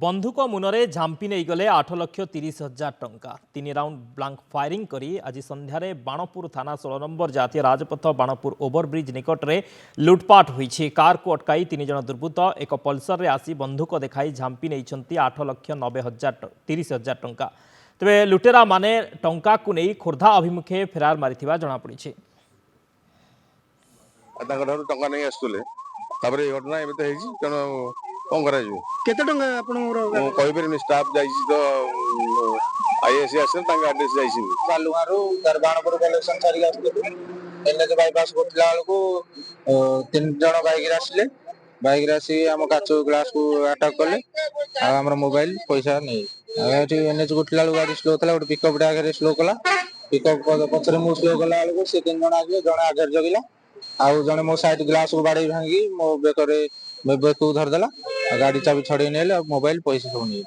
बंधुक मुनरे झांपी नहीं गले 8,30,000 टंका 3 राउंड ब्लांक फायरिंग करी आज संध्यारे बाणपुर थाना 16 नंबर जातीय राजपथ बाणपुर ओवरब्रिज निकट में लुटपाट होईछि। कार को अटकाई 3 जन दुर्बृत्त एक पल्सर रे आसी बंधुक देखाई झांपी नहीं 8,90,030 टंका। तेबे लुटेरा माने टंका को नहीं खोर्धा अभिमुखे फेरार मारिथिबा जणा पड़िछि। टंका नहीं आसुले घटना एमती है तेणु कौन कर केते टंका आपनर कहीपर स्टाफ तो आईएस आड्रेस बालुगारू बाणपुर कलेक्शन सारी एनएच बाईपास गोटला बेलू 3 जन बाइक आसिले बाइक आसी आम काच ग्लास को अटाक कले आम मोबाइल पैसा नहीं एनएच गोटला गाड़ी स्लो था गोटे पिकअप आगे स्लो कला पिकअप पचर मुझे स्लो कला बेलू से 3 जन आगे जड़े आगे जगिला आउ जड़े मो साइड ग्लास को बाड़ी भांगी मो बेक को धरदेला गाड़ी चाबी छड़े मोबाइल पैसा सब नहीं।